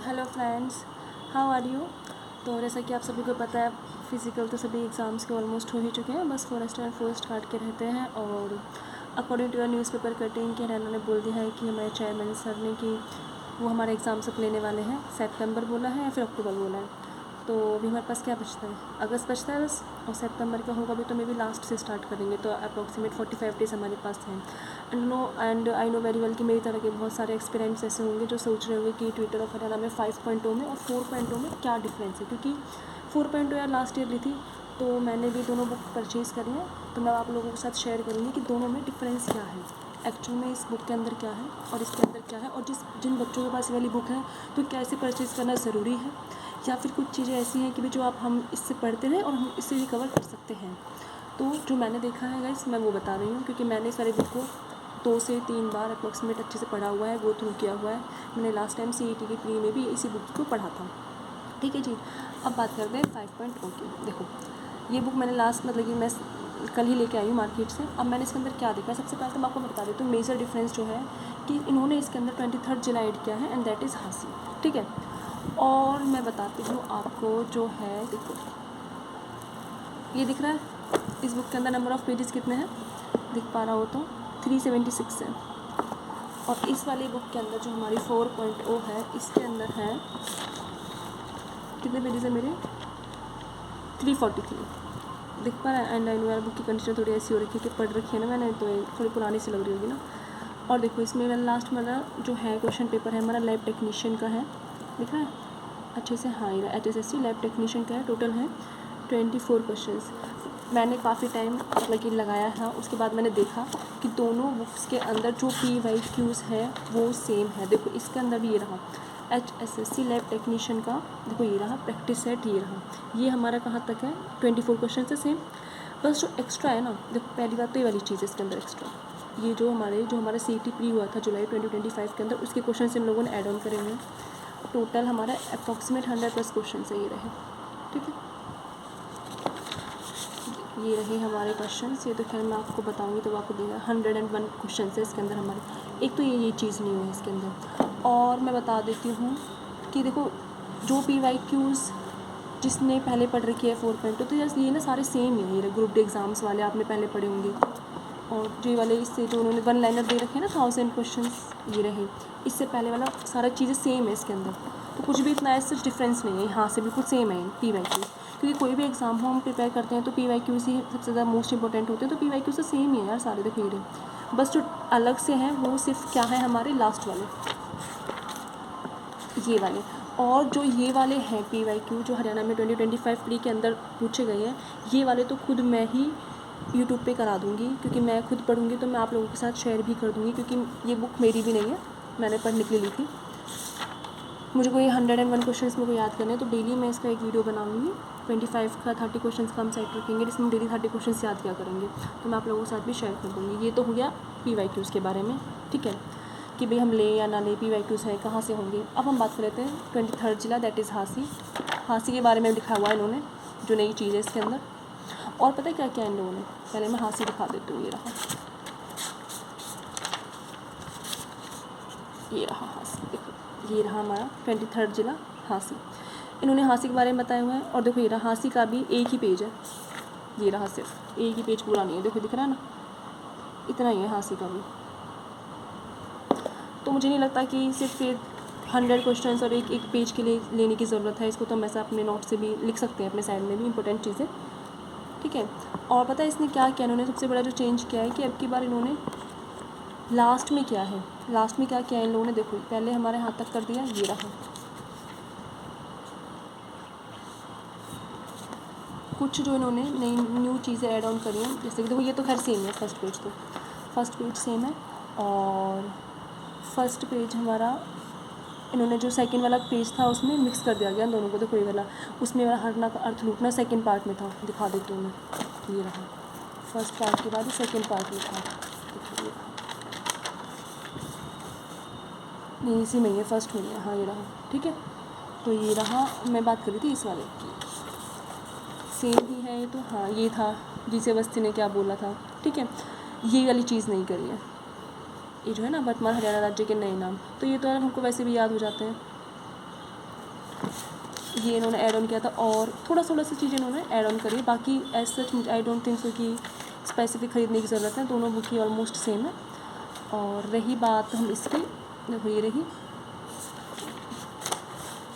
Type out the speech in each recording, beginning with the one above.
Hello friends, how are you. तो जैसा कि आप सभी को पता है, फिज़िकल तो सभी एग्ज़ाम्स के ऑलमोस्ट हो ही चुके हैं, बस फर्स्ट एंड फोर्थ काट के रहते हैं। और अकॉर्डिंग टू न्यूज़पेपर कटिंग के रैना ने बोल दिया है कि हमारे चेयरमैन सर ने कि वो हमारे एग्ज़ाम सब लेने वाले हैं। सितंबर बोला है या फिर अक्टूबर बोला है। तो अभी हमारे पास क्या बचता है, अगस्त बचता है बस, और सितंबर का होगा भी तो मे बी लास्ट से स्टार्ट करेंगे। तो अप्रॉक्सीमेट 45 डेज़ हमारे पास हैं। And I know very well कि मेरी तरह के बहुत सारे एक्सपीरियंस ऐसे होंगे जो सोच रहे होंगे कि ट्विटर ऑफ हरियाणा में 5.0 में और 4.0 में क्या डिफरेंस है, क्योंकि 4.0 यार लास्ट ईयर ली थी, तो मैंने भी दोनों बुक परचेज़ करी हैं। तो मैं आप लोगों के साथ शेयर करूँगी कि दोनों में डिफरेंस क्या है, एक्चुअल में इस बुक के अंदर क्या है और इसके अंदर क्या है, और जिन बच्चों के पास ये वाली बुक है तो कैसे परचेज़ करना ज़रूरी है, या फिर कुछ चीज़ें ऐसी हैं कि भी जो हम इससे पढ़ते रहें और हम इससे रिकवर कर सकते हैं। तो जो मैंने देखा है गाइस, मैं वो बता रही हूँ, क्योंकि मैंने इस वाली बुक को 2 से 3 बार अप्रॉक्सीमेट अच्छे से पढ़ा हुआ है, गो थ्रू किया हुआ है। मैंने लास्ट टाइम CET की प्री में भी इसी बुक को पढ़ा था। ठीक है जी। अब बात करते हैं 5.0 की। देखो, ये बुक मैंने मतलब कि मैं कल ही लेके आई हूँ मार्केट से। अब मैंने इसके अंदर क्या देखा है, सबसे पहले तो मैं आपको बता देती हूँ मेजर डिफरेंस जो है कि इन्होंने इसके अंदर 23 जुलाई ऐड किया है, एंड दैट इज़ हासिल। ठीक है। और मैं बताती हूँ आपको जो है, देखो ये दिख रहा है, इस बुक के अंदर नंबर ऑफ़ पेजेस कितने हैं, दिख पा रहा हो तो 376 है। और इस वाली बुक के अंदर जो हमारी 4.0 है, इसके अंदर है कितने पेजेस है मेरे, 343 दिख पा रहा है। एंड आई नो यार बुक की कंडीशन थोड़ी ऐसी हो रखी है कि पढ़ रखी है ना मैंने, तो थोड़ी पुरानी सी लग रही होगी ना। और देखो, इसमें वाला लास्ट वाला जो है क्वेश्चन पेपर है हमारा लैब टेक्नीशियन का है, दिख रहा है अच्छे से। हाँ, ये HSSC लैब टेक्नीशियन का है। टोटल है 24 क्वेश्चंस। मैंने काफ़ी टाइम मतलब कि लगाया था, उसके बाद मैंने देखा कि दोनों बुक्स के अंदर जो PYQs है वो सेम है। देखो इसके अंदर भी ये रहा HSSC लैब टेक्नीशियन का, देखो ये रहा प्रैक्टिस सेट, ये रहा, ये हमारा कहाँ तक है 24 क्वेश्चन से सेम। बस जो एक्स्ट्रा है ना, देखो पहली बात तो ये वाली चीज़ है इसके अंदर एक्स्ट्रा, ये जो हमारा CET प्री हुआ था जुलाई 2025 के अंदर, उसके क्वेश्चन इन लोगों ने ऐड ऑन करे हुए हैं। टोटल हमारा अप्रॉक्सीमेट 100+ क्वेश्चन से ये रहे। ठीक है, ये रहे हमारे क्वेश्चंस। ये तो खैर मैं आपको बताऊंगी तो आपको देगा 101 क्वेश्चन है इसके अंदर हमारे। एक तो ये चीज़ नहीं हुई इसके अंदर। और मैं बता देती हूँ कि देखो जो PYQs जिसने पहले पढ़ रखी है 4.2, तो ये ना सारे सेम ही है। ये ग्रुप डी एग्ज़ाम्स वाले आपने पहले पढ़े होंगे, और जो वाले इससे जो उन्होंने 1 लाइनर दे रखे हैं ना 1000 क्वेश्चंस, ये रहे। इससे पहले वाला सारा चीज़ें सेम है इसके अंदर, तो कुछ भी इतना ऐसा डिफरेंस नहीं है। यहाँ से बिल्कुल सेम है PYQ, क्योंकि कोई भी एग्ज़ाम हो हम प्रिपेयर करते हैं तो PYQ ही सबसे ज़्यादा मोस्ट इंपॉर्टेंट होते हैं। तो PYQ से सेम ही है यार सारे, देखो ये बस जो अलग से हैं वो सिर्फ क्या है हमारे लास्ट वाले, ये वाले। और जो ये वाले हैं PYQ जो हरियाणा में 2025 प्री के अंदर पूछे गए हैं, ये वाले तो खुद मैं ही यूट्यूब पे करा दूँगी, क्योंकि मैं खुद पढ़ूँगी तो मैं आप लोगों के साथ शेयर भी कर दूँगी, क्योंकि ये बुक मेरी भी नहीं है, मैंने पढ़ने के लिए ली थी। मुझे कोई 101 क्वेश्चन मेरे को याद करने हैं, तो डेली मैं इसका एक वीडियो बनाऊँगी। 25 का 30 क्वेश्चन का हम सेट रखेंगे, जिसमें डेली 30 क्वेश्चन याद किया करेंगे, तो मैं आप लोगों के साथ भी शेयर कर दूँगी। ये तो हो गया PYQs के बारे में। ठीक है, कि भाई हम ले या ना ले, PYQs हैं कहाँ से होंगे। अब हम बात कर लेते हैं 23 जिला, दैट इज़ हांसी के बारे में लिखा हुआ है इन्होंने, जो नई चीज़ है इसके अंदर। और पता है क्या क्या इन लोगों ने, पहले मैं हांसी दिखा देती हूँ। ये रहा हांसी, देखो ये रहा हमारा 23 जिला हांसी। इन्होंने हांसी के बारे में बताया हुआ है। और देखो ये रहा हांसी का भी एक ही पेज है, ये रहा सिर्फ एक ही पेज, पूरा नहीं है, देखो दिख रहा है ना, इतना ही है हांसी का भी। तो मुझे नहीं लगता कि सिर्फ 100 क्वेश्चंस और एक पेज के लिए लेने की ज़रूरत है इसको, तो हम ऐसा अपने नोट से भी लिख सकते हैं अपने साइड में भी इंपॉर्टेंट चीज़ें। ठीक है। और पता है इसने क्या किया, इन्होंने सबसे बड़ा जो चेंज किया है कि अब की बार इन्होंने लास्ट में क्या किया इन लोगों ने, देखो पहले हमारे हाथ तक कर दिया, ये रहा कुछ जो इन्होंने नई न्यू चीज़ें ऐड ऑन करी हैं। जैसे कि देखो ये तो खैर सेम है, फर्स्ट पेज सेम है। और फर्स्ट पेज हमारा इन्होंने जो सेकंड वाला पेज था उसमें मिक्स कर दिया गया दोनों को। देखो ये वाला, उसमें वाला हरना का अर्थ लूटना सेकंड पार्ट में था, दिखा देती हूँ मैं। ये रहा फर्स्ट पार्ट के बाद सेकंड पार्ट में था, नहीं इसी में ही है, फर्स्ट में ही है, हाँ ये रहा। ठीक है, तो ये रहा, मैं बात कर रही थी इस वाले की, सेम ही है ये तो। हाँ ये था जिसे अवस्थी ने क्या बोला था। ठीक है, ये वाली चीज़ नहीं करी है, ये जो है ना वर्तमान हरियाणा राज्य के नए नाम, तो ये तो यार हमको वैसे भी याद हो जाते हैं। ये इन्होंने ऐड ऑन किया था और थोड़ा सी चीज़ें इन्होंने ऐड ऑन करी, बाकी as such I don't think so कि स्पेसिफिक ख़रीदने की ज़रूरत है, दोनों बुक ही ऑलमोस्ट सेम है। और रही बात हम इसकी, देखो ये रही,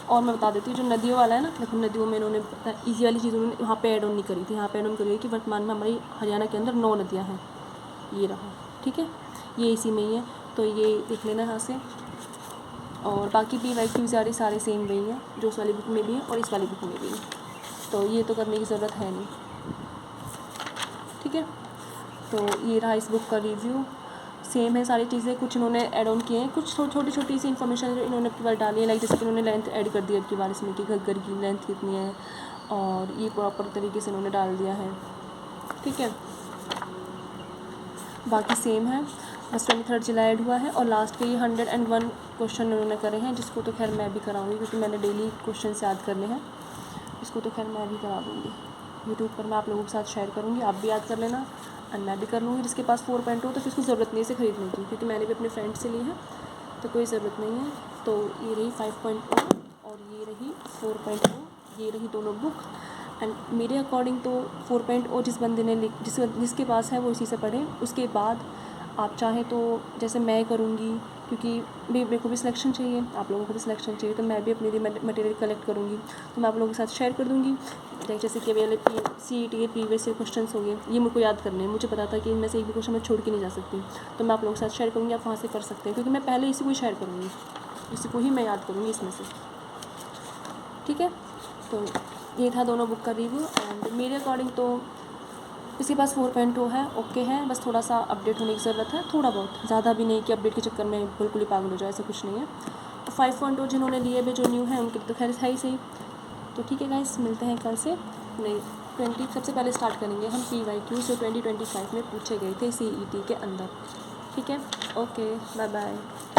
और मैं बता देती हूँ जो नदियों वाला है ना, देखो नदियों में इन्होंने ईजी वाली चीज़ उन्होंने यहाँ पे ऐड ऑन नहीं करी थी, यहाँ पे ऐड ऑन करी है कि वर्तमान में हमारी हरियाणा के अंदर 9 नदियाँ हैं, ये रहा, ठीक है, ये इसी में ही है, तो ये देख लेना यहाँ से। और बाकी भी PYQs सारे सेम वही हैं जो उस वाली बुक में भी है और इस वाली बुक में भी है, तो ये तो करने की ज़रूरत है नहीं, ठीक है। तो ये रहा इस बुक का रिव्यू, सेम है सारी चीज़ें, कुछ इन्होंने ऐड ऑन किए हैं, कुछ छोटी सी इन्फॉर्मेशन जो इन्होंने अपनी बार डाली है, लाइक जैसे कि इन्होंने लेंथ ऐड कर दी है अब की बार इसमें कि घग्गर की लेंथ कितनी है, और ये प्रॉपर तरीके से इन्होंने डाल दिया है, ठीक है। बाकी सेम है, बस 23 जुलाई ऐड हुआ है, और लास्ट के ये 101 क्वेश्चन उन्होंने करे हैं, जिसको तो खैर मैं भी कराऊंगी क्योंकि मैंने डेली क्वेश्चन याद करने हैं, इसको तो खैर मैं भी करा दूँगी, यूट्यूब पर मैं आप लोगों के साथ शेयर करूँगी, आप भी याद कर लेना और मैं भी कर लूँगी। जिसके पास 4.0 तो फिर उसको ज़रूरत नहीं है इसे ख़रीदने की, क्योंकि मैंने भी अपने फ्रेंड से ली है तो कोई ज़रूरत नहीं है। तो ये रही 5.0 और ये रही 4.0, ये रही दोनों बुक। एंड मेरे अकॉर्डिंग तो 4.0 जिस बंदे ने जिसके पास है वो इसी से पढ़े, उसके बाद आप चाहें तो जैसे मैं करूँगी, क्योंकि मेरे को भी सिलेक्शन चाहिए, आप लोगों को भी सिलेक्शन चाहिए, तो मैं भी अपने लिए मटेरियल कलेक्ट करूँगी, तो मैं आप लोगों के साथ शेयर कर दूँगी। जैसे कि अभी CET के प्रीवियस ईयर क्वेश्चन हो गए, ये मेरे को याद करने हैं, मुझे पता था कि इनमें से एक भी क्वेश्चन मैं छोड़ के नहीं जा सकती, तो मैं आप लोगों के साथ शेयर करूँगी, आप वहाँ से कर सकते हैं, क्योंकि मैं पहले इसी को ही शेयर करूँगी, इसी को ही मैं याद करूँगी इसमें से, ठीक है। तो ये था दोनों बुक का रिव्यू, एंड मेरे अकॉर्डिंग तो इसके पास 4.0 है, ओके है, बस थोड़ा सा अपडेट होने की ज़रूरत है, थोड़ा बहुत, ज़्यादा भी नहीं कि अपडेट के चक्कर में बिल्कुल ही पागल हो जाए, ऐसा कुछ नहीं है। तो 5.0 जिन्होंने लिए भी जो न्यू है उनके तो खैर है ही सही। तो ठीक है गाइस, मिलते हैं कल से, नहीं 20 सबसे पहले स्टार्ट करेंगे हम PYQ जो 2025 में पूछे गए थे CET के अंदर, ठीक है। Okay, bye bye.